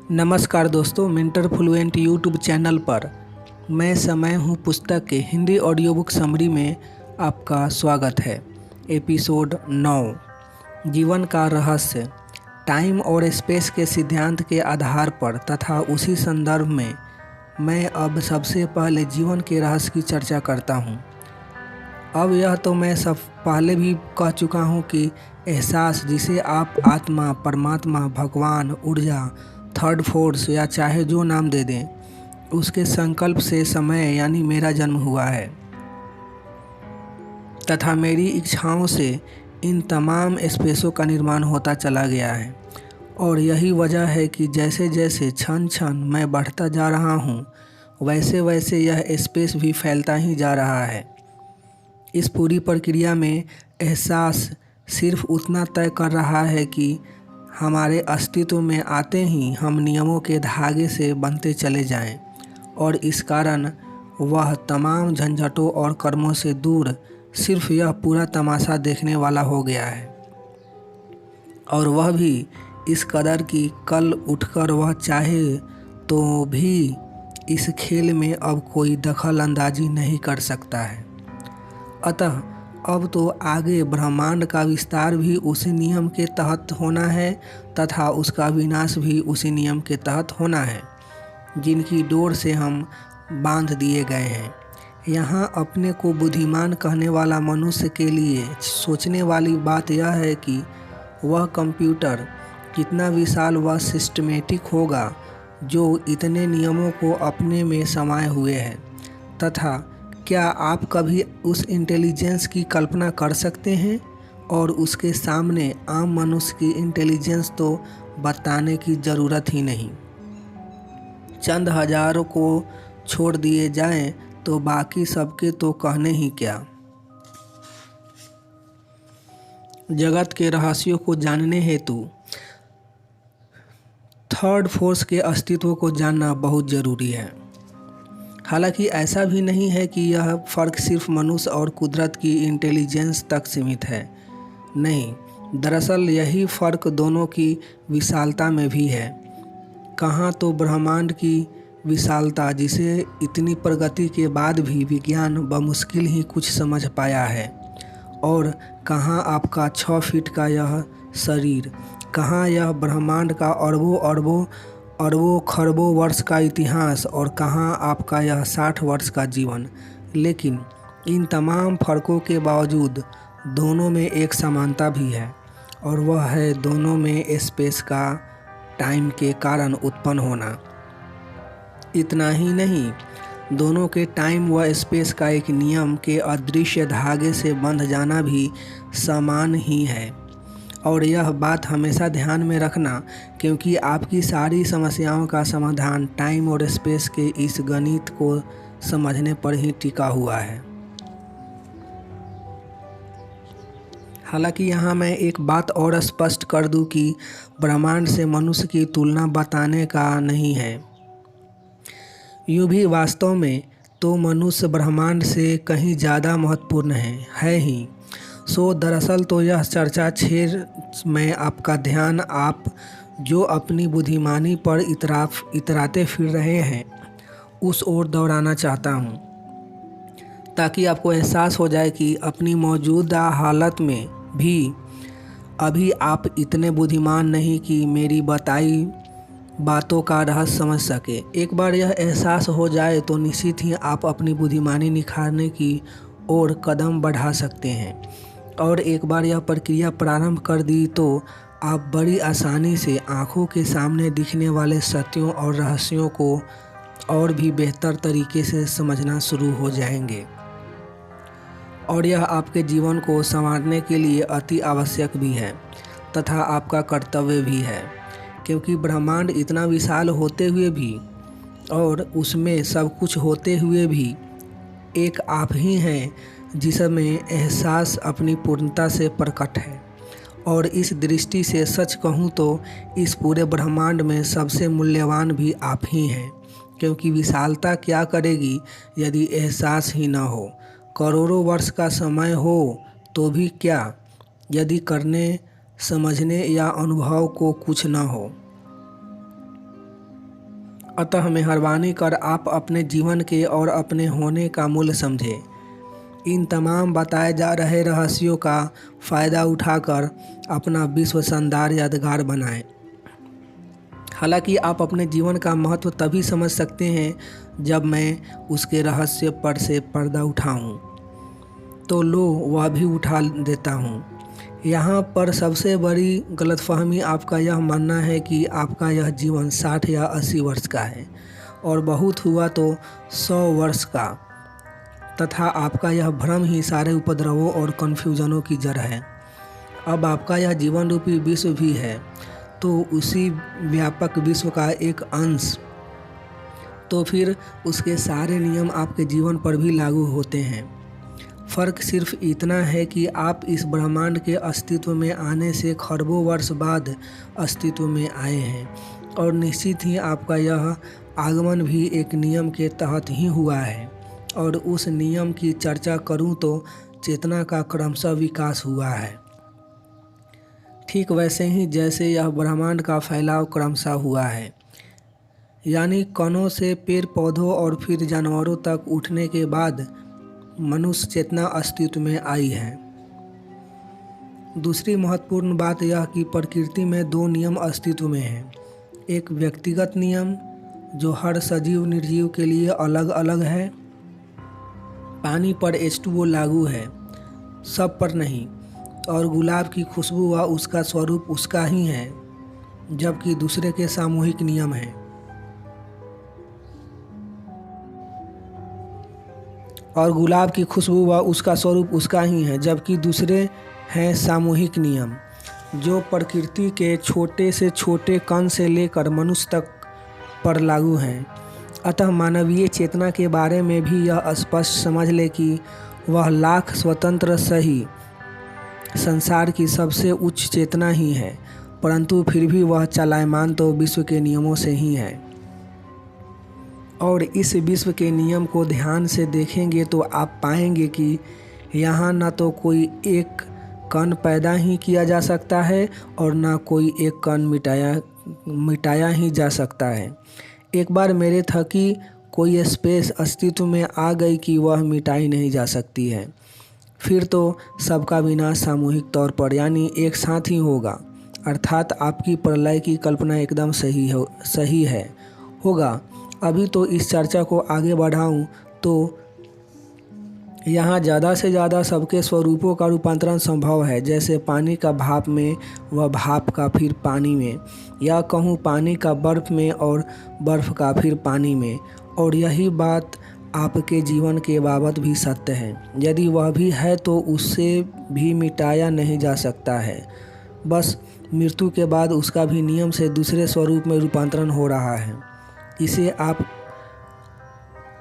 नमस्कार दोस्तों, mentor fluent YouTube channel पर मैं समय हूँ पुस्तक के हिंदी ऑडियो बुक समरी में आपका स्वागत है। एपिसोड 9 जीवन का रहस्य। टाइम और स्पेस के सिद्धांत के आधार पर तथा उसी संदर्भ में मैं अब सबसे पहले जीवन के रहस्य की चर्चा करता हूँ। अब यह तो मैं सब पहले भी कह चुका हूँ कि एहसास, जिसे आप आत्मा, परमात्मा, भगवान, ऊर्जा, थर्ड फोर्स या चाहे जो नाम दे दें, उसके संकल्प से समय यानी मेरा जन्म हुआ है तथा मेरी इच्छाओं से इन तमाम स्पेसों का निर्माण होता चला गया है। और यही वजह है कि जैसे जैसे क्षण क्षण मैं बढ़ता जा रहा हूँ, वैसे वैसे यह स्पेस भी फैलता ही जा रहा है। इस पूरी प्रक्रिया में एहसास सिर्फ उतना तय कर रहा है कि हमारे अस्तित्व में आते ही हम नियमों के धागे से बंधते चले जाएं, और इस कारण वह तमाम झंझटों और कर्मों से दूर सिर्फ यह पूरा तमाशा देखने वाला हो गया है। और वह भी इस कदर कि कल उठकर वह चाहे तो भी इस खेल में अब कोई दखल अंदाजी नहीं कर सकता है। अतः अब तो आगे ब्रह्मांड का विस्तार भी उसी नियम के तहत होना है तथा उसका विनाश भी उसी नियम के तहत होना है, जिनकी डोर से हम बांध दिए गए हैं। यहाँ अपने को बुद्धिमान कहने वाला मनुष्य के लिए सोचने वाली बात यह है कि वह कंप्यूटर कितना विशाल व सिस्टमेटिक होगा जो इतने नियमों को अपने में समाये हुए है। तथा क्या आप कभी उस इंटेलिजेंस की कल्पना कर सकते हैं? और उसके सामने आम मनुष्य की इंटेलिजेंस तो बताने की ज़रूरत ही नहीं। चंद हजारों को छोड़ दिए जाएं तो बाकी सबके तो कहने ही क्या। जगत के रहस्यों को जानने हेतु थर्ड फोर्स के अस्तित्व को जानना बहुत ज़रूरी है। हालांकि ऐसा भी नहीं है कि यह फ़र्क सिर्फ मनुष्य और कुदरत की इंटेलिजेंस तक सीमित है। नहीं, दरअसल यही फ़र्क दोनों की विशालता में भी है। कहाँ तो ब्रह्मांड की विशालता, जिसे इतनी प्रगति के बाद भी विज्ञान बमुश्किल ही कुछ समझ पाया है, और कहाँ आपका 6 फीट का यह शरीर, कहाँ यह ब्रह्मांड का अरबों खरबों वर्ष का इतिहास, और कहाँ आपका यह 60 वर्ष का जीवन। लेकिन इन तमाम फ़र्कों के बावजूद दोनों में एक समानता भी है, और वह है दोनों में स्पेस का टाइम के कारण उत्पन्न होना। इतना ही नहीं, दोनों के टाइम व स्पेस का एक नियम के अदृश्य धागे से बंध जाना भी समान ही है। और यह बात हमेशा ध्यान में रखना, क्योंकि आपकी सारी समस्याओं का समाधान टाइम और स्पेस के इस गणित को समझने पर ही टिका हुआ है। हालांकि यहाँ मैं एक बात और स्पष्ट कर दूं कि ब्रह्मांड से मनुष्य की तुलना बताने का नहीं है। यूँ भी वास्तव में तो मनुष्य ब्रह्मांड से कहीं ज़्यादा महत्वपूर्ण है ही। सो दरअसल तो यह चर्चा मैं आपका ध्यान आप जो अपनी बुद्धिमानी पर इतराते फिर रहे हैं उस ओर दौड़ाना चाहता हूँ, ताकि आपको एहसास हो जाए कि अपनी मौजूदा हालत में भी अभी आप इतने बुद्धिमान नहीं कि मेरी बताई बातों का रहस्य समझ सके। एक बार यह एहसास हो जाए तो निश्चित ही आप अपनी बुद्धिमानी निखारने की ओर कदम बढ़ा सकते हैं। और एक बार यह प्रक्रिया प्रारंभ कर दी तो आप बड़ी आसानी से आँखों के सामने दिखने वाले सत्यों और रहस्यों को और भी बेहतर तरीके से समझना शुरू हो जाएंगे। और यह आपके जीवन को संवारने के लिए अति आवश्यक भी है तथा आपका कर्तव्य भी है, क्योंकि ब्रह्मांड इतना विशाल होते हुए भी और उसमें सब कुछ होते हुए भी एक आप ही हैं जिसमें एहसास अपनी पूर्णता से प्रकट है। और इस दृष्टि से सच कहूँ तो इस पूरे ब्रह्मांड में सबसे मूल्यवान भी आप ही हैं, क्योंकि विशालता क्या करेगी यदि एहसास ही न हो। करोड़ों वर्ष का समय हो तो भी क्या, यदि करने, समझने या अनुभव को कुछ न हो। अतः मेहरबानी कर आप अपने जीवन के और अपने होने का मूल्य समझें। इन तमाम बताए जा रहे रहस्यों का फ़ायदा उठाकर अपना विश्व शानदार यादगार बनाएं। हालांकि आप अपने जीवन का महत्व तभी समझ सकते हैं जब मैं उसके रहस्य पर से पर्दा उठाऊं। तो लो वह भी उठा देता हूं। यहाँ पर सबसे बड़ी गलतफहमी आपका यह मानना है कि आपका यह जीवन 60 या 80 वर्ष का है और बहुत हुआ तो 100 वर्ष का, तथा आपका यह भ्रम ही सारे उपद्रवों और कन्फ्यूजनों की जड़ है। अब आपका यह जीवन रूपी विश्व भी है तो उसी व्यापक विश्व का एक अंश, तो फिर उसके सारे नियम आपके जीवन पर भी लागू होते हैं। फ़र्क सिर्फ इतना है कि आप इस ब्रह्मांड के अस्तित्व में आने से खरबों वर्ष बाद अस्तित्व में आए हैं, और निश्चित ही आपका यह आगमन भी एक नियम के तहत ही हुआ है। और उस नियम की चर्चा करूं तो चेतना का क्रमशः विकास हुआ है, ठीक वैसे ही जैसे यह ब्रह्मांड का फैलाव क्रमशः हुआ है, यानी कणों से पेड़ पौधों और फिर जानवरों तक उठने के बाद मनुष्य चेतना अस्तित्व में आई है। दूसरी महत्वपूर्ण बात यह कि प्रकृति में 2 नियम अस्तित्व में हैं। एक व्यक्तिगत नियम जो हर सजीव निर्जीव के लिए अलग अलग है। पानी पर H2O लागू है, सब पर नहीं, और गुलाब की खुशबू व उसका स्वरूप उसका ही है, जबकि दूसरे के सामूहिक नियम हैं। और गुलाब की खुशबू व उसका स्वरूप उसका ही है, जबकि दूसरे हैं सामूहिक नियम जो प्रकृति के छोटे से छोटे कण से लेकर मनुष्य तक पर लागू हैं। अतः मानवीय चेतना के बारे में भी यह स्पष्ट समझ ले कि वह लाख स्वतंत्र सही संसार की सबसे उच्च चेतना ही है, परंतु फिर भी वह चलायमान तो विश्व के नियमों से ही है। और इस विश्व के नियम को ध्यान से देखेंगे तो आप पाएंगे कि यहाँ न तो कोई एक कण पैदा ही किया जा सकता है और न कोई एक कण मिटाया ही जा सकता है। एक बार मेरे था कि कोई स्पेस अस्तित्व में आ गई कि वह मिटाई नहीं जा सकती है, फिर तो सबका विनाश सामूहिक तौर पर यानी एक साथ ही होगा। अर्थात आपकी प्रलय की कल्पना एकदम सही है होगा। अभी तो इस चर्चा को आगे बढ़ाऊं तो यहाँ ज़्यादा से ज़्यादा सबके स्वरूपों का रूपांतरण संभव है, जैसे पानी का भाप में व भाप का फिर पानी में, या कहूँ पानी का बर्फ़ में और बर्फ़ का फिर पानी में। और यही बात आपके जीवन के बाबत भी सत्य है। यदि वह भी है तो उससे भी मिटाया नहीं जा सकता है, बस मृत्यु के बाद उसका भी नियम से दूसरे स्वरूप में रूपांतरण हो रहा है। इसे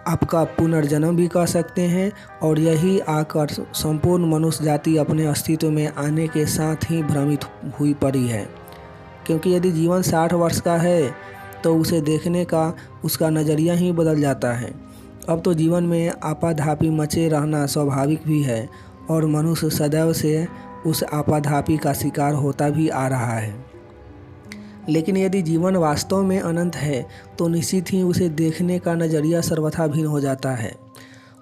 आपका पुनर्जन्म भी कह सकते हैं। और यही आकर संपूर्ण मनुष्य जाति अपने अस्तित्व में आने के साथ ही भ्रमित हुई पड़ी है, क्योंकि यदि जीवन 60 वर्ष का है तो उसे देखने का उसका नज़रिया ही बदल जाता है। अब तो जीवन में आपाधापी मचे रहना स्वाभाविक भी है, और मनुष्य सदैव से उस आपाधापी का शिकार होता भी आ रहा है। लेकिन यदि जीवन वास्तव में अनंत है तो निश्चित ही उसे देखने का नज़रिया सर्वथा भिन्न हो जाता है,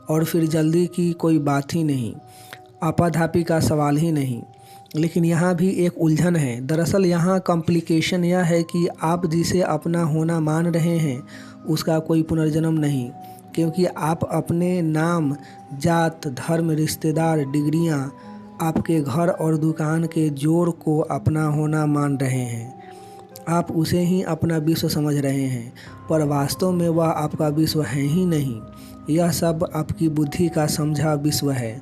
और फिर जल्दी की कोई बात ही नहीं, आपाधापी का सवाल ही नहीं। लेकिन यहाँ भी एक उलझन है। दरअसल यहाँ कॉम्प्लिकेशन यह है कि आप जिसे अपना होना मान रहे हैं उसका कोई पुनर्जन्म नहीं, क्योंकि आप अपने नाम, जात, धर्म, रिश्तेदार, डिग्रियाँ, आपके घर और दुकान के जोड़ को अपना होना मान रहे हैं। आप उसे ही अपना विश्व समझ रहे हैं, पर वास्तव में वह आपका विश्व है ही नहीं। यह सब आपकी बुद्धि का समझा विश्व है,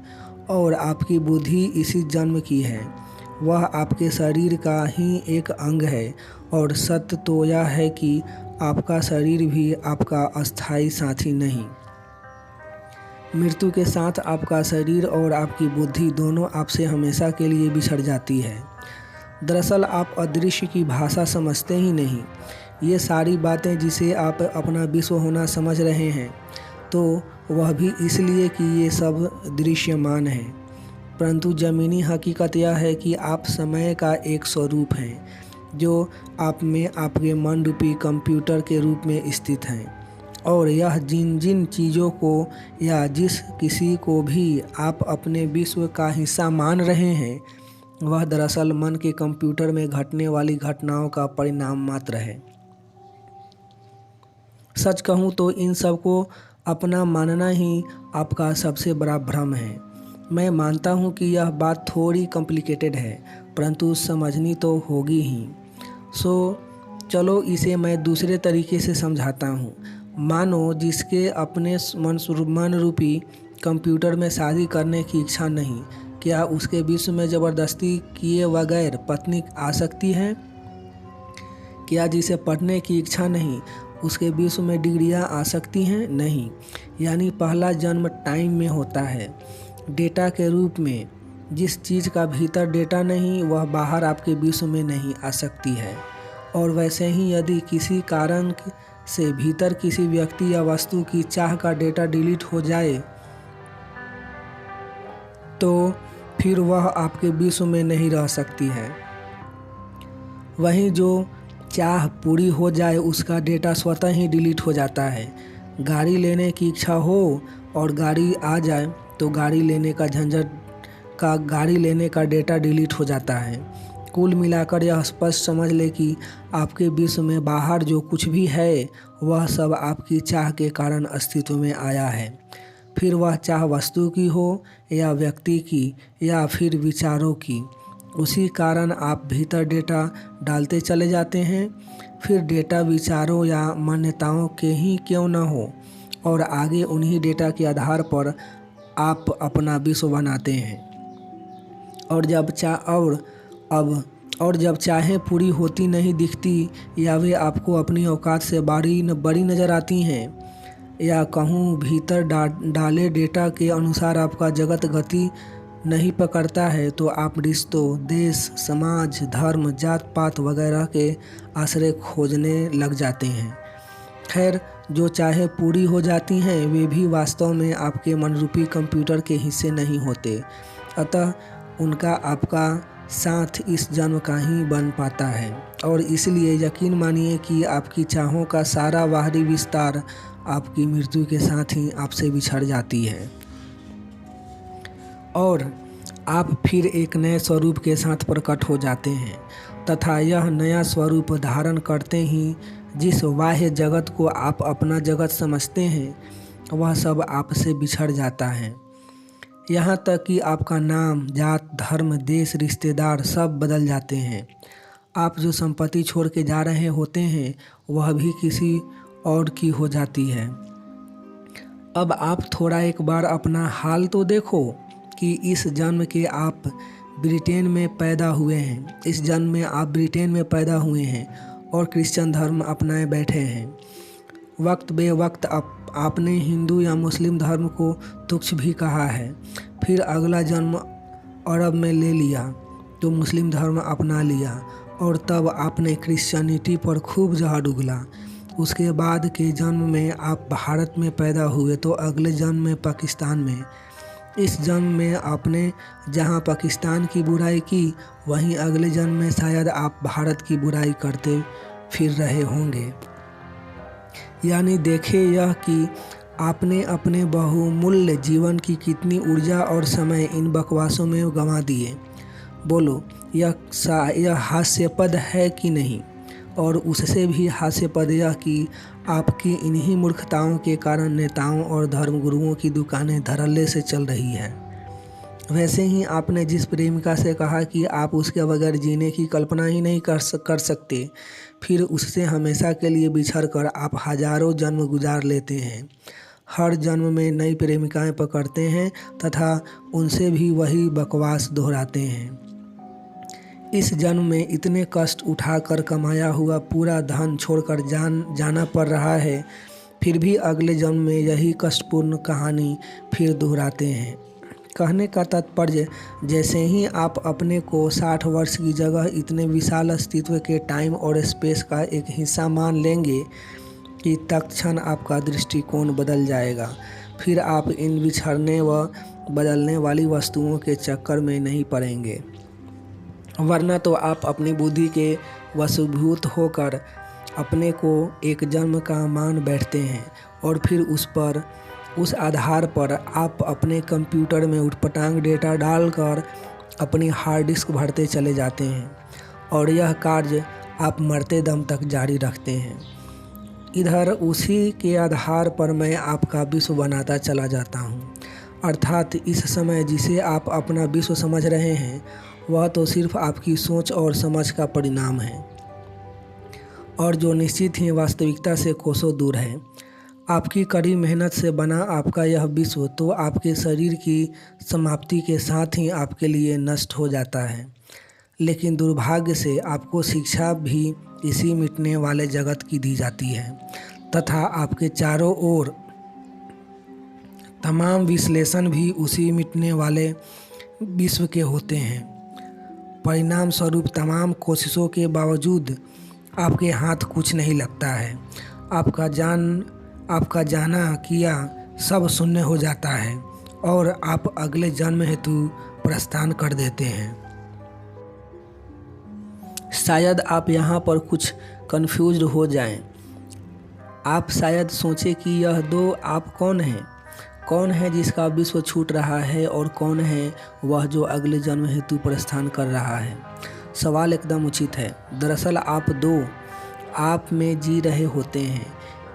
और आपकी बुद्धि इसी जन्म की है। वह आपके शरीर का ही एक अंग है, और सत्य तो यह है कि आपका शरीर भी आपका अस्थायी साथी नहीं। मृत्यु के साथ आपका शरीर और आपकी बुद्धि दोनों आपसे हमेशा के लिए बिछड़ जाती है। दरअसल आप अदृश्य की भाषा समझते ही नहीं। ये सारी बातें जिसे आप अपना विश्व होना समझ रहे हैं, तो वह भी इसलिए कि ये सब दृश्यमान है, परंतु ज़मीनी हकीकत यह है कि आप समय का एक स्वरूप हैं, जो आप में आपके मन रूपी कंप्यूटर के रूप में स्थित हैं। और यह जिन जिन चीज़ों को या जिस किसी को भी आप अपने विश्व का हिस्सा मान रहे हैं, वह दरअसल मन के कंप्यूटर में घटने वाली घटनाओं का परिणाम मात्र है। सच कहूँ तो इन सब को अपना मानना ही आपका सबसे बड़ा भ्रम है। मैं मानता हूँ कि यह बात थोड़ी कॉम्प्लिकेटेड है, परंतु समझनी तो होगी ही। चलो इसे मैं दूसरे तरीके से समझाता हूँ। मानो जिसके अपने मन रूपी कंप्यूटर में शादी करने की इच्छा नहीं, क्या उसके विश्व में ज़बरदस्ती किए बगैर पत्नी आ सकती है? क्या जिसे पढ़ने की इच्छा नहीं, उसके विश्व में डिग्रियां आ सकती हैं? नहीं। यानी पहला जन्म टाइम में होता है, डेटा के रूप में। जिस चीज़ का भीतर डेटा नहीं, वह बाहर आपके विश्व में नहीं आ सकती है। और वैसे ही यदि किसी कारण से भीतर किसी व्यक्ति या वस्तु की चाह का डेटा डिलीट हो जाए, तो फिर वह आपके विश्व में नहीं रह सकती है। वहीं जो चाह पूरी हो जाए, उसका डेटा स्वतः ही डिलीट हो जाता है। गाड़ी लेने की इच्छा हो और गाड़ी आ जाए तो गाड़ी लेने का डेटा डिलीट हो जाता है। कुल मिलाकर यह स्पष्ट समझ ले कि आपके विश्व में बाहर जो कुछ भी है, वह सब आपकी चाह के कारण अस्तित्व में आया है। फिर वह चाह वस्तु की हो या व्यक्ति की या फिर विचारों की, उसी कारण आप भीतर डेटा डालते चले जाते हैं। फिर डेटा विचारों या मान्यताओं के ही क्यों न हो, और आगे उन्हीं डेटा के आधार पर आप अपना विश्व बनाते हैं। और जब चाहें पूरी होती नहीं दिखती, या वे आपको अपनी औकात से बड़ी नज़र आती हैं, या कहूँ भीतर डाले डेटा के अनुसार आपका जगत गति नहीं पकड़ता है, तो आप रिश्तों, देश, समाज, धर्म, जात पात वगैरह के आश्रय खोजने लग जाते हैं। खैर, जो चाहे पूरी हो जाती हैं, वे भी वास्तव में आपके मनरूपी कंप्यूटर के हिस्से नहीं होते। अतः उनका आपका साथ इस जन्म का ही बन पाता है। और इसलिए यकीन मानिए कि आपकी चाहों का सारा बाहरी विस्तार आपकी मृत्यु के साथ ही आपसे बिछड़ जाती है, और आप फिर एक नए स्वरूप के साथ प्रकट हो जाते हैं, तथा यह नया स्वरूप धारण करते ही जिस बाह्य जगत को आप अपना जगत समझते हैं, वह सब आपसे बिछड़ जाता है। यहाँ तक कि आपका नाम, जात, धर्म, देश, रिश्तेदार सब बदल जाते हैं। आप जो संपत्ति छोड़ के जा रहे होते हैं, वह भी किसी और की हो जाती है। अब आप थोड़ा एक बार अपना हाल तो देखो कि इस जन्म के आप ब्रिटेन में पैदा हुए हैं। इस जन्म में आप ब्रिटेन में पैदा हुए हैं और क्रिश्चियन धर्म अपनाए बैठे हैं। वक्त बे वक्त आपने हिंदू या मुस्लिम धर्म को तुच्छ भी कहा है। फिर अगला जन्म अरब में ले लिया तो मुस्लिम धर्म अपना लिया, और तब आपने क्रिश्चियनिटी पर खूब जहर उगला। उसके बाद के जन्म में आप भारत में पैदा हुए तो अगले जन्म में पाकिस्तान में। इस जन्म में आपने जहां पाकिस्तान की बुराई की, वहीं अगले जन्म में शायद आप भारत की बुराई करते फिर रहे होंगे। यानी देखिए यह कि आपने अपने बहुमूल्य जीवन की कितनी ऊर्जा और समय इन बकवासों में गंवा दिए। बोलो, यह हास्यपद है कि नहीं? और उससे भी हास्यपद यह कि आपकी इन्हीं मूर्खताओं के कारण नेताओं और धर्मगुरुओं की दुकानें धड़ल्ले से चल रही है। वैसे ही आपने जिस प्रेमिका से कहा कि आप उसके बगैर जीने की कल्पना ही नहीं कर सकते, फिर उससे हमेशा के लिए बिछड़ कर आप हजारों जन्म गुजार लेते हैं। हर जन्म में नई प्रेमिकाएं पकड़ते हैं तथा उनसे भी वही बकवास दोहराते हैं। इस जन्म में इतने कष्ट उठाकर कमाया हुआ पूरा धन छोड़कर जाना पड़ रहा है, फिर भी अगले जन्म में यही कष्टपूर्ण कहानी फिर दोहराते हैं। कहने का तात्पर्य, जैसे ही आप अपने को 60 वर्ष की जगह इतने विशाल अस्तित्व के टाइम और स्पेस का एक हिस्सा मान लेंगे कि तत्क्षण आपका दृष्टिकोण बदल जाएगा। फिर आप इन बिछड़ने व बदलने वाली वस्तुओं के चक्कर में नहीं पड़ेंगे, वरना तो आप अपनी बुद्धि के वशीभूत होकर अपने को एक जन्म का मान बैठते हैं और फिर उस आधार पर आप अपने कंप्यूटर में उटपटांग डेटा डालकर अपनी हार्ड डिस्क भरते चले जाते हैं और यह कार्य आप मरते दम तक जारी रखते हैं। इधर उसी के आधार पर मैं आपका विश्व बनाता चला जाता हूँ। अर्थात इस समय जिसे आप अपना विश्व समझ रहे हैं वह तो सिर्फ आपकी सोच और समझ का परिणाम है और जो निश्चित ही वास्तविकता से कोसों दूर है। आपकी कड़ी मेहनत से बना आपका यह विश्व तो आपके शरीर की समाप्ति के साथ ही आपके लिए नष्ट हो जाता है। लेकिन दुर्भाग्य से आपको शिक्षा भी इसी मिटने वाले जगत की दी जाती है तथा आपके चारों ओर तमाम विश्लेषण भी उसी मिटने वाले विश्व के होते हैं। परिणाम स्वरूप तमाम कोशिशों के बावजूद आपके हाथ कुछ नहीं लगता है। आपका जाना किया सब शून्य हो जाता है और आप अगले जन्म हेतु प्रस्थान कर देते हैं। शायद आप यहाँ पर कुछ कंफ्यूज्ड हो जाएं। आप शायद सोचें कि यह दो आप कौन हैं? कौन है जिसका विश्व छूट रहा है और कौन है वह जो अगले जन्म हेतु प्रस्थान कर रहा है? सवाल एकदम उचित है। दरअसल आप दो आप में जी रहे होते हैं।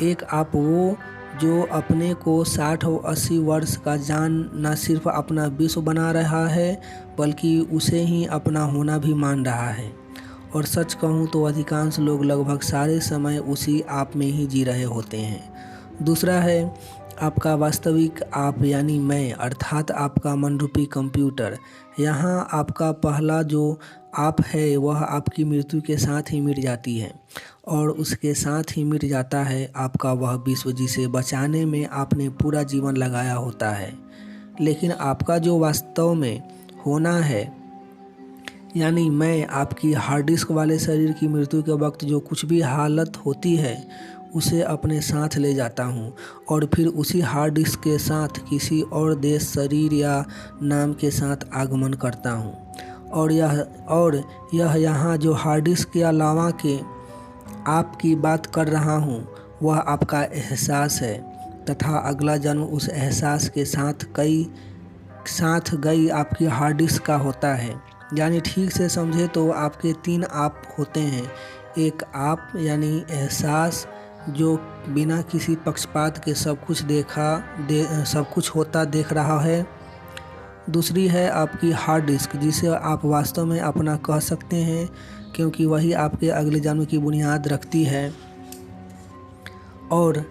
एक आप वो जो अपने को 60 और 80 वर्ष का जान न सिर्फ अपना विश्व बना रहा है बल्कि उसे ही अपना होना भी मान रहा है। और सच कहूँ तो अधिकांश लोग लगभग सारे समय उसी आप में ही जी रहे होते हैं। दूसरा है आपका वास्तविक आप यानी मैं, अर्थात आपका मनरूपी कंप्यूटर। यहाँ आपका पहला जो आप है वह आपकी मृत्यु के साथ ही मिट जाती है और उसके साथ ही मिट जाता है आपका वह विश्व जिसे बचाने में आपने पूरा जीवन लगाया होता है। लेकिन आपका जो वास्तव में होना है यानी मैं, आपकी हार्ड डिस्क वाले शरीर की मृत्यु के वक्त जो कुछ भी हालत होती है उसे अपने साथ ले जाता हूँ और फिर उसी हार्ड डिस्क के साथ किसी और देश, शरीर या नाम के साथ आगमन करता हूँ। और यह यहाँ जो हार्ड डिस्क के अलावा के आपकी बात कर रहा हूँ वह आपका एहसास है तथा अगला जन्म उस एहसास के साथ गई आपकी हार्ड डिस्क का होता है। यानी ठीक से समझे तो आपके 3 आप होते हैं। एक आप यानी एहसास जो बिना किसी पक्षपात के सब कुछ होता देख रहा है। दूसरी है आपकी हार्ड डिस्क जिसे आप वास्तव में अपना कह सकते हैं क्योंकि वही आपके अगले जन्म की बुनियाद रखती है। और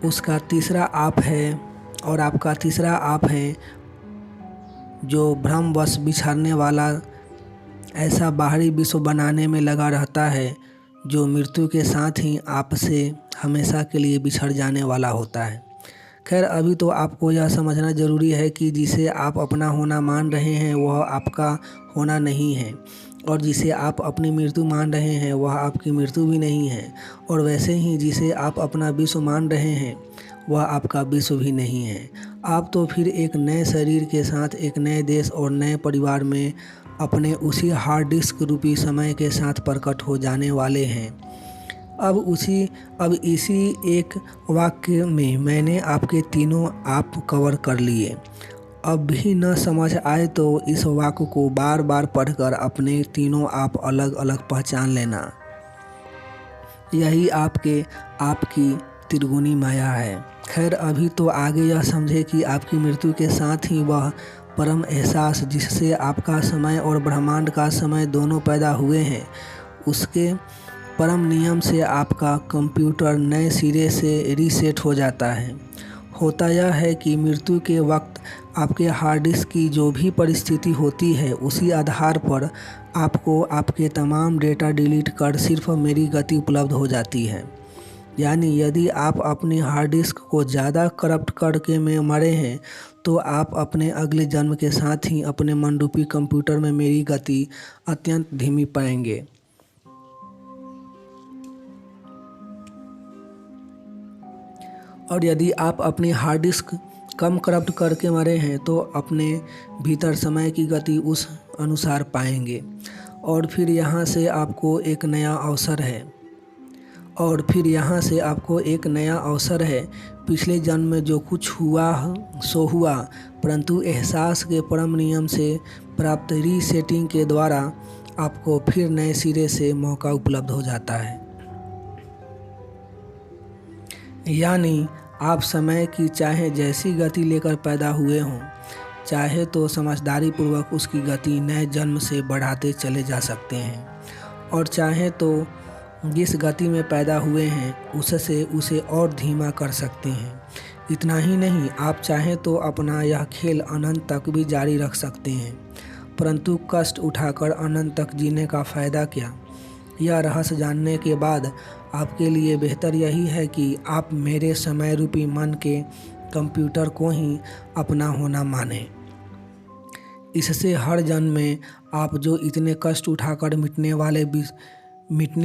उसका तीसरा आप है और आपका तीसरा आप है जो भ्रमवश बिछड़ने वाला ऐसा बाहरी विश्व बनाने में लगा रहता है जो मृत्यु के साथ ही आपसे हमेशा के लिए बिछड़ जाने वाला होता है। खैर अभी तो आपको यह समझना ज़रूरी है कि जिसे आप अपना होना मान रहे हैं वह आपका होना नहीं है और जिसे आप अपनी मृत्यु मान रहे हैं वह आपकी मृत्यु भी नहीं है और वैसे ही जिसे आप अपना विश्व मान रहे हैं वह आपका विश्व भी नहीं है। आप तो फिर एक नए शरीर के साथ एक नए देश और नए परिवार में अपने उसी हार्ड डिस्क रूपी समय के साथ प्रकट हो जाने वाले हैं। अब इसी एक वाक्य में मैंने आपके तीनों आप कवर कर लिए। अब भी न समझ आए तो इस वाक्य को बार बार पढ़कर अपने तीनों आप अलग अलग पहचान लेना। यही आपकी त्रिगुणी माया है। खैर अभी तो आगे यह समझे कि आपकी मृत्यु के साथ ही वह परम एहसास जिससे आपका समय और ब्रह्मांड का समय दोनों पैदा हुए हैं उसके परम नियम से आपका कंप्यूटर नए सिरे से रीसेट हो जाता है। होता यह है कि मृत्यु के वक्त आपके हार्ड डिस्क की जो भी परिस्थिति होती है उसी आधार पर आपको आपके तमाम डेटा डिलीट कर सिर्फ मेरी गति उपलब्ध हो जाती है। यानी यदि आप अपनी हार्ड डिस्क को ज़्यादा करप्ट करके में मरे हैं तो आप अपने अगले जन्म के साथ ही अपने मनरूपी कंप्यूटर में मेरी गति अत्यंत धीमी पाएंगे। और यदि आप अपनी हार्ड डिस्क कम करप्ट करके मरे हैं तो अपने भीतर समय की गति उस अनुसार पाएंगे। और फिर यहाँ से आपको एक नया अवसर है पिछले जन्म में जो कुछ हुआ सो हुआ, परंतु एहसास के परम नियम से प्राप्त रीसेटिंग के द्वारा आपको फिर नए सिरे से मौका उपलब्ध हो जाता है। यानी आप समय की चाहे जैसी गति लेकर पैदा हुए हों, चाहे तो समझदारी पूर्वक उसकी गति नए जन्म से बढ़ाते चले जा सकते हैं, और चाहे तो जिस गति में पैदा हुए हैं उससे उसे और धीमा कर सकते हैं। इतना ही नहीं, आप चाहें तो अपना यह खेल अनंत तक भी जारी रख सकते हैं, परंतु कष्ट उठाकर अनंत तक जीने का फ़ायदा क्या? यह रहस्य जानने के बाद आपके लिए बेहतर यही है कि आप मेरे समय रूपी मन के कंप्यूटर को ही अपना होना मानें। इससे हर जन्म में आप जो इतने कष्ट उठाकर मिटने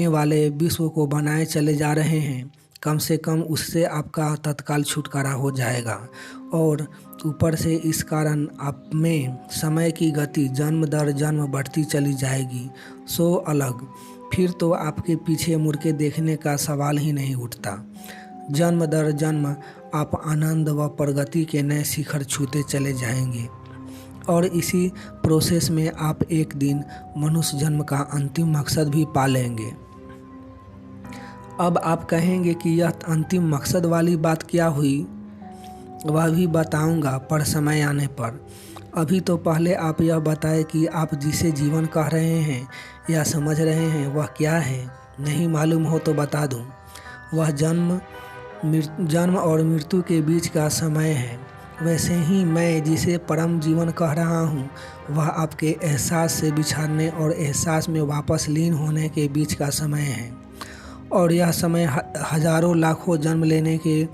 वाले विश्व को बनाए चले जा रहे हैं, कम से कम उससे आपका तत्काल छुटकारा हो जाएगा। और ऊपर से इस कारण आप में समय की गति जन्म दर जन्म बढ़ती चली जाएगी। सो अलग फिर तो आपके पीछे मुड़ के देखने का सवाल ही नहीं उठता। जन्म दर जन्म आप आनंद व प्रगति के नए शिखर छूते चले जाएंगे, और इसी प्रोसेस में आप एक दिन मनुष्य जन्म का अंतिम मकसद भी पा लेंगे। अब आप कहेंगे कि यह अंतिम मकसद वाली बात क्या हुई? वह भी बताऊंगा, पर समय आने पर। अभी तो पहले आप यह बताएं कि आप जिसे जीवन कह रहे हैं या समझ रहे हैं वह क्या है? नहीं मालूम हो तो बता दूं। वह जन्म और मृत्यु के बीच का समय है। वैसे ही मैं जिसे परम जीवन कह रहा हूँ वह आपके एहसास से बिछड़ने और एहसास में वापस लीन होने के बीच का समय है, और यह समय हजारों लाखों जन्म लेने के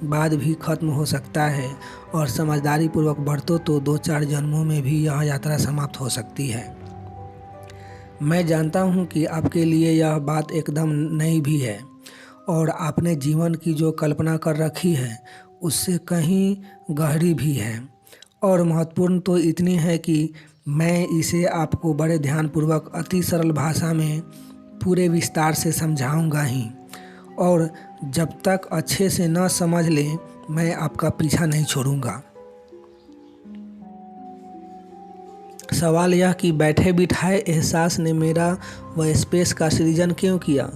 बाद भी खत्म हो सकता है, और समझदारी पूर्वक बढ़तो तो 2-4 जन्मों में भी यह यात्रा समाप्त हो सकती है। मैं जानता हूँ कि आपके लिए यह बात एकदम नई भी है, और आपने जीवन की जो कल्पना कर रखी है उससे कहीं गहरी भी है, और महत्वपूर्ण तो इतनी है कि मैं इसे आपको बड़े ध्यानपूर्वक अति सरल भाषा में पूरे विस्तार से समझाऊंगा ही, और जब तक अच्छे से न समझ लें मैं आपका पीछा नहीं छोड़ूंगा। सवाल यह कि बैठे बिठाए एहसास ने मेरा व स्पेस का सृजन क्यों किया?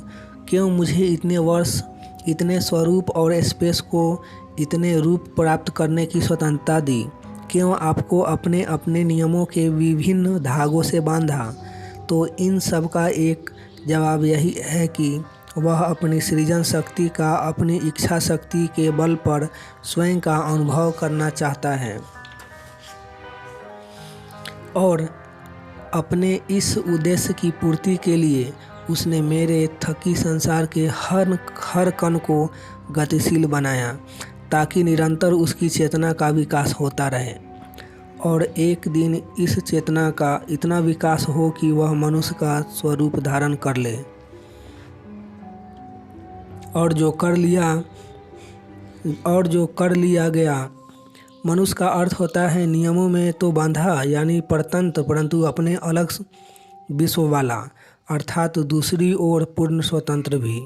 क्यों मुझे इतने वर्ष, इतने स्वरूप और स्पेस को इतने रूप प्राप्त करने की स्वतंत्रता दी? क्यों आपको अपने अपने नियमों के विभिन्न धागों से बांधा? तो इन सब का एक जवाब यही है कि वह अपनी सृजन शक्ति का अपनी इच्छा शक्ति के बल पर स्वयं का अनुभव करना चाहता है, और अपने इस उद्देश्य की पूर्ति के लिए उसने मेरे थकी संसार के हर कण को गतिशील बनाया, ताकि निरंतर उसकी चेतना का विकास होता रहे, और एक दिन इस चेतना का इतना विकास हो कि वह मनुष्य का स्वरूप धारण कर ले। और जो कर लिया गया। मनुष्य का अर्थ होता है नियमों में तो बांधा, यानी परतंत्र, परंतु अपने अलग विश्व वाला, अर्थात दूसरी ओर पूर्ण स्वतंत्र भी।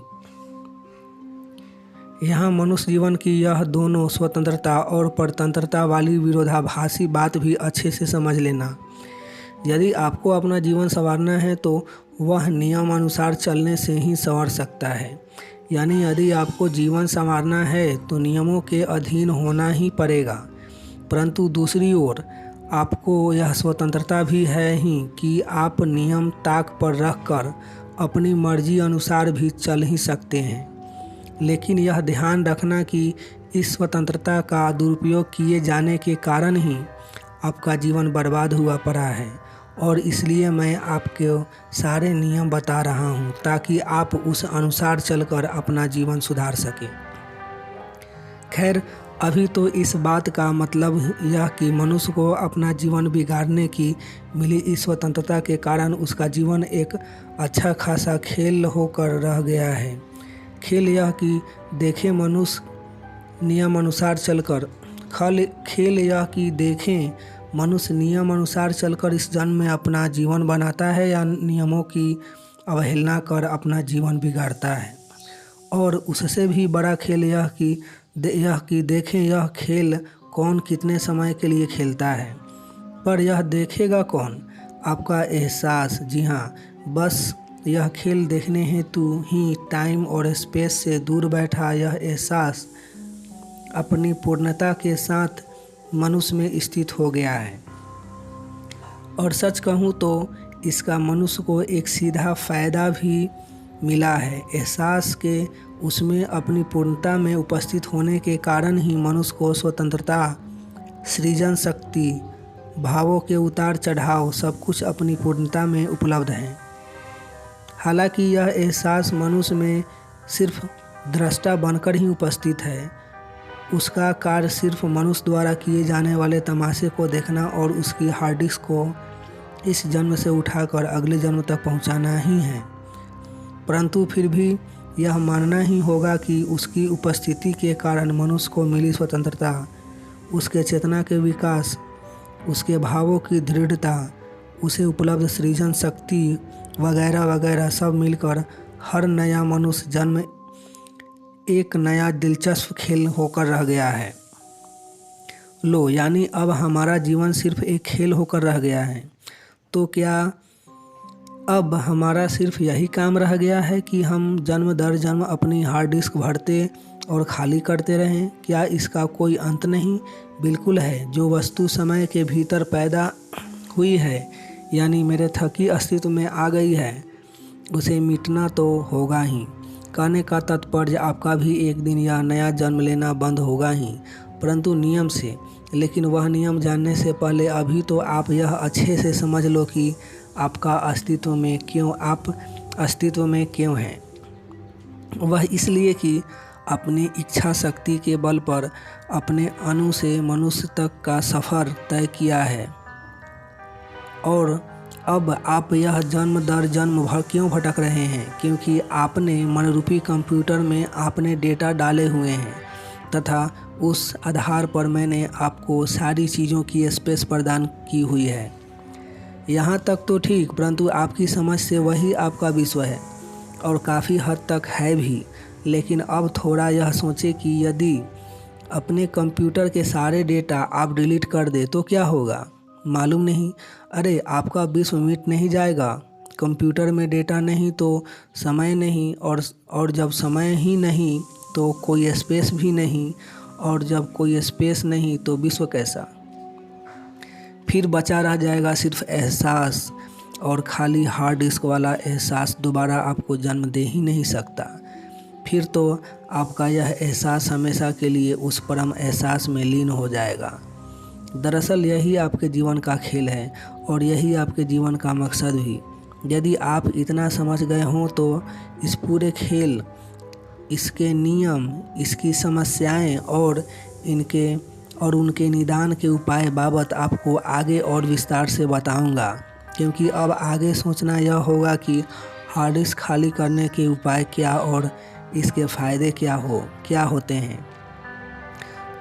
यहाँ मनुष्य जीवन की यह दोनों स्वतंत्रता और परतंत्रता वाली विरोधाभासी बात भी अच्छे से समझ लेना। यदि आपको अपना जीवन संवारना है तो वह नियम अनुसार चलने से ही संवर सकता है। यानी यदि आपको जीवन संवारना है तो नियमों के अधीन होना ही पड़ेगा, परंतु दूसरी ओर आपको यह स्वतंत्रता भी है ही कि आप नियम ताक पर रखकर अपनी मर्जी अनुसार भी चल ही सकते हैं। लेकिन यह ध्यान रखना कि इस स्वतंत्रता का दुरुपयोग किए जाने के कारण ही आपका जीवन बर्बाद हुआ पड़ा है, और इसलिए मैं आपको सारे नियम बता रहा हूँ ताकि आप उस अनुसार चलकर अपना जीवन सुधार सकें। खैर, अभी तो इस बात का मतलब यह कि मनुष्य को अपना जीवन बिगाड़ने की मिली इस स्वतंत्रता के कारण उसका जीवन एक अच्छा खासा खेल होकर रह गया है। खेल यह कि देखें मनुष्य नियम अनुसार चलकर, खेल यह कि देखें मनुष्य नियम अनुसार चलकर इस जन्म में अपना जीवन बनाता है या नियमों की अवहेलना कर अपना जीवन बिगाड़ता है। और उससे भी बड़ा खेल यह कि देखें यह खेल कौन कितने समय के लिए खेलता है। पर यह देखेगा कौन? आपका एहसास। जी हाँ, बस यह खेल देखने हेतु ही टाइम और स्पेस से दूर बैठा यह एहसास अपनी पूर्णता के साथ मनुष्य में स्थित हो गया है। और सच कहूँ तो इसका मनुष्य को एक सीधा फ़ायदा भी मिला है। एहसास के उसमें अपनी पूर्णता में उपस्थित होने के कारण ही मनुष्य को स्वतंत्रता, सृजन शक्ति, भावों के उतार चढ़ाव सब कुछ अपनी पूर्णता में उपलब्ध है। हालांकि यह एहसास मनुष्य में सिर्फ दृष्टा बनकर ही उपस्थित है। उसका कार्य सिर्फ मनुष्य द्वारा किए जाने वाले तमाशे को देखना और उसकी हार्ड डिस्क को इस जन्म से उठाकर अगले जन्म तक पहुंचाना ही है। परंतु फिर भी यह मानना ही होगा कि उसकी उपस्थिति के कारण मनुष्य को मिली स्वतंत्रता, उसके चेतना के विकास, उसके भावों की दृढ़ता, उसे उपलब्ध सृजन शक्ति वगैरह वगैरह सब मिलकर हर नया मनुष्य जन्म एक नया दिलचस्प खेल होकर रह गया है। लो, यानी अब हमारा जीवन सिर्फ एक खेल होकर रह गया है। तो क्या अब हमारा सिर्फ यही काम रह गया है कि हम जन्म दर जन्म अपनी हार्ड डिस्क भरते और खाली करते रहें? क्या इसका कोई अंत नहीं? बिल्कुल है। जो वस्तु समय के भीतर पैदा हुई है, यानी मेरे थकी अस्तित्व में आ गई है, उसे मिटना तो होगा ही। कहने का तात्पर्य आपका भी एक दिन यह नया जन्म लेना बंद होगा ही, परंतु नियम से। लेकिन वह नियम जानने से पहले अभी तो आप यह अच्छे से समझ लो कि आप अस्तित्व में क्यों हैं। वह इसलिए कि अपनी इच्छा शक्ति के बल पर अपने अणु से मनुष्य तक का सफ़र तय किया है। और अब आप यह जन्म दर जन्म क्यों भटक रहे हैं? क्योंकि आपने मनरूपी कंप्यूटर में आपने डेटा डाले हुए हैं तथा उस आधार पर मैंने आपको सारी चीज़ों की स्पेस प्रदान की हुई है। यहाँ तक तो ठीक, परंतु आपकी समझ से वही आपका विश्व है और काफ़ी हद तक है भी। लेकिन अब थोड़ा यह सोचें कि यदि अपने कंप्यूटर के सारे डेटा आप डिलीट कर दे तो क्या होगा? मालूम नहीं। अरे, आपका विश्व मिट नहीं जाएगा। कंप्यूटर में डेटा नहीं तो समय नहीं, और जब समय ही नहीं तो कोई स्पेस भी नहीं, और जब कोई स्पेस नहीं तो विश्व कैसा? फिर बचा रह जाएगा सिर्फ एहसास, और खाली हार्ड डिस्क वाला एहसास दोबारा आपको जन्म दे ही नहीं सकता। फिर तो आपका यह एहसास हमेशा के लिए उस परम एहसास में लीन हो जाएगा। दरअसल यही आपके जीवन का खेल है और यही आपके जीवन का मकसद भी। यदि आप इतना समझ गए हों तो इस पूरे खेल, इसके नियम, इसकी समस्याएं और उनके निदान के उपाय बाबत आपको आगे और विस्तार से बताऊंगा। क्योंकि अब आगे सोचना यह होगा कि हार्ड डिस्क खाली करने के उपाय क्या और इसके फ़ायदे क्या होते हैं।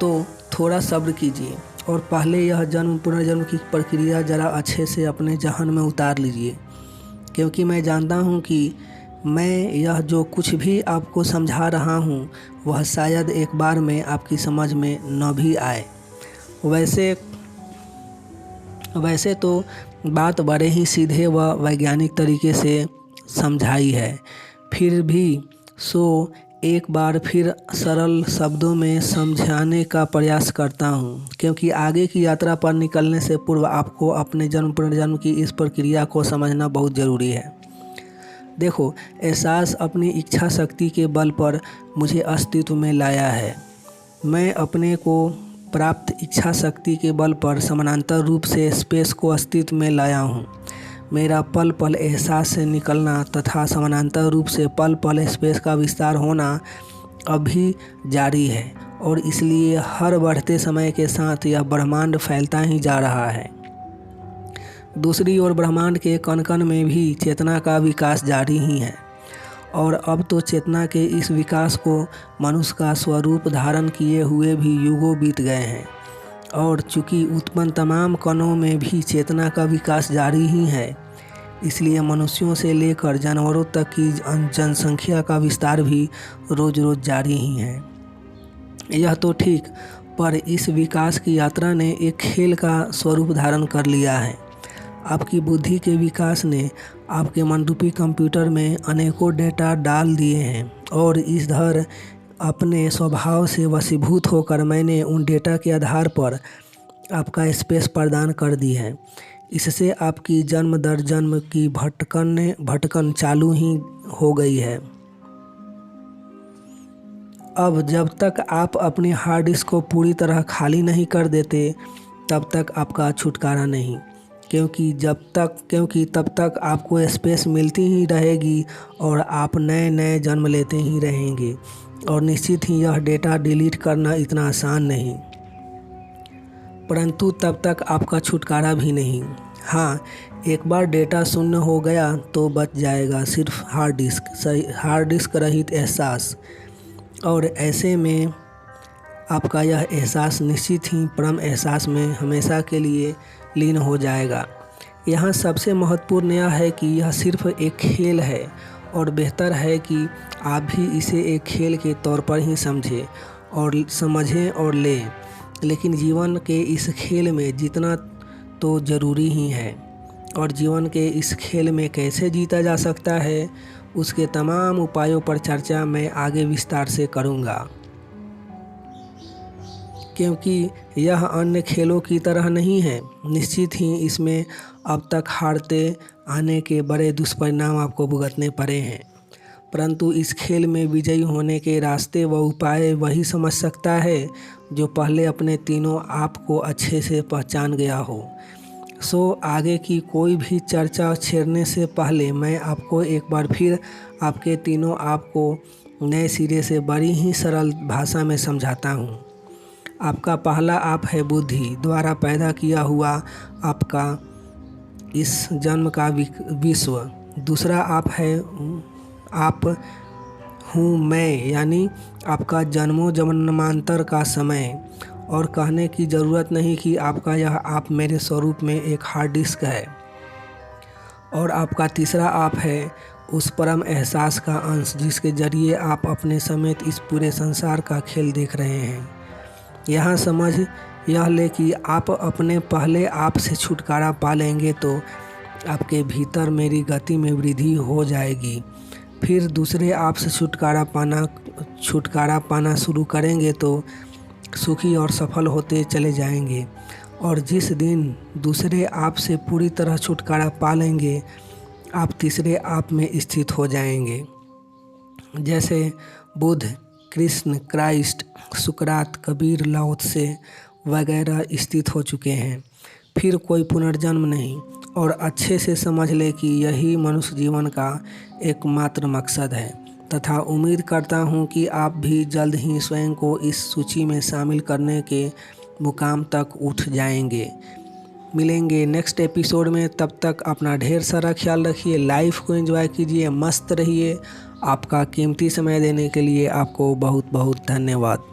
तो थोड़ा सब्र कीजिए और पहले यह जन्म पुनर्जन्म की प्रक्रिया ज़रा अच्छे से अपने जहन में उतार लीजिए। क्योंकि मैं जानता हूँ कि मैं यह जो कुछ भी आपको समझा रहा हूँ वह शायद एक बार में आपकी समझ में न भी आए। वैसे तो बात बड़े ही सीधे व वैज्ञानिक तरीके से समझाई है, फिर भी एक बार फिर सरल शब्दों में समझाने का प्रयास करता हूँ। क्योंकि आगे की यात्रा पर निकलने से पूर्व आपको अपने जन्म पुनर्जन्म की इस प्रक्रिया को समझना बहुत ज़रूरी है। देखो, एहसास अपनी इच्छा शक्ति के बल पर मुझे अस्तित्व में लाया है। मैं अपने को प्राप्त इच्छा शक्ति के बल पर समानांतर रूप से स्पेस को अस्तित्व में लाया हूँ। मेरा पल पल एहसास से निकलना तथा समानांतर रूप से पल पल स्पेस का विस्तार होना अभी जारी है, और इसलिए हर बढ़ते समय के साथ यह ब्रह्मांड फैलता ही जा रहा है। दूसरी ओर ब्रह्मांड के कण कण में भी चेतना का विकास जारी ही है, और अब तो चेतना के इस विकास को मनुष्य का स्वरूप धारण किए हुए भी युगों बीत गए हैं। और चूँकि उत्पन्न तमाम कणों में भी चेतना का विकास जारी ही है, इसलिए मनुष्यों से लेकर जानवरों तक की जनसंख्या का विस्तार भी रोज रोज जारी ही है। यह तो ठीक, पर इस विकास की यात्रा ने एक खेल का स्वरूप धारण कर लिया है। आपकी बुद्धि के विकास ने आपके मनरूपी कंप्यूटर में अनेकों डेटा डाल दिए हैं और इधर अपने स्वभाव से वशीभूत होकर मैंने उन डेटा के आधार पर आपका स्पेस प्रदान कर दी है। इससे आपकी जन्म दर जन्म की भटकन चालू ही हो गई है। अब जब तक आप अपनी हार्ड डिस्क को पूरी तरह खाली नहीं कर देते तब तक आपका छुटकारा नहीं, क्योंकि तब तक आपको स्पेस मिलती ही रहेगी और आप नए नए जन्म लेते ही रहेंगे और निश्चित ही यह डेटा डिलीट करना इतना आसान नहीं। परंतु तब तक आपका छुटकारा भी नहीं। हाँ, एक बार डेटा शून्य हो गया तो बच जाएगा सिर्फ हार्ड डिस्क रहित एहसास, और ऐसे में आपका यह एहसास निश्चित ही परम एहसास में हमेशा के लिए लीन हो जाएगा। यहाँ सबसे महत्वपूर्ण यह है कि यह सिर्फ एक खेल है और बेहतर है कि आप भी इसे एक खेल के तौर पर ही समझें और लें। लेकिन जीवन के इस खेल में जीतना तो ज़रूरी ही है, और जीवन के इस खेल में कैसे जीता जा सकता है उसके तमाम उपायों पर चर्चा मैं आगे विस्तार से करूँगा, क्योंकि यह अन्य खेलों की तरह नहीं है। निश्चित ही इसमें अब तक हारते आने के बड़े दुष्परिणाम आपको भुगतने पड़े हैं, परंतु इस खेल में विजयी होने के रास्ते व उपाय वही समझ सकता है जो पहले अपने तीनों आप को अच्छे से पहचान गया हो। सो आगे की कोई भी चर्चा छेड़ने से पहले मैं आपको एक बार फिर आपके तीनों आप को नए सिरे से बड़ी ही सरल भाषा में समझाता हूँ। आपका पहला आप है बुद्धि द्वारा पैदा किया हुआ आपका इस जन्म का विश्व। दूसरा आप है आप हूँ मैं, यानी आपका जन्मांतर का समय, और कहने की ज़रूरत नहीं कि आपका यह आप मेरे स्वरूप में एक हार्ड डिस्क है। और आपका तीसरा आप है उस परम एहसास का अंश जिसके जरिए आप अपने समेत इस पूरे संसार का खेल देख रहे हैं। यहाँ समझ यह ले कि आप अपने पहले आप से छुटकारा पा लेंगे तो आपके भीतर मेरी गति में वृद्धि हो जाएगी। फिर दूसरे आप से छुटकारा पाना शुरू करेंगे तो सुखी और सफल होते चले जाएंगे, और जिस दिन दूसरे आप से पूरी तरह छुटकारा पा लेंगे आप तीसरे आप में स्थित हो जाएंगे। जैसे बुद्ध, कृष्ण, क्राइस्ट, सुकरात, कबीर, लाओ त्से वगैरह स्थित हो चुके हैं। फिर कोई पुनर्जन्म नहीं, और अच्छे से समझ ले कि यही मनुष्य जीवन का एकमात्र मकसद है, तथा उम्मीद करता हूँ कि आप भी जल्द ही स्वयं को इस सूची में शामिल करने के मुकाम तक उठ जाएंगे। मिलेंगे नेक्स्ट एपिसोड में, तब तक अपना ढेर सारा ख्याल रखिए, लाइफ को एंजॉय कीजिए, मस्त रहिए। आपका कीमती समय देने के लिए आपको बहुत बहुत धन्यवाद।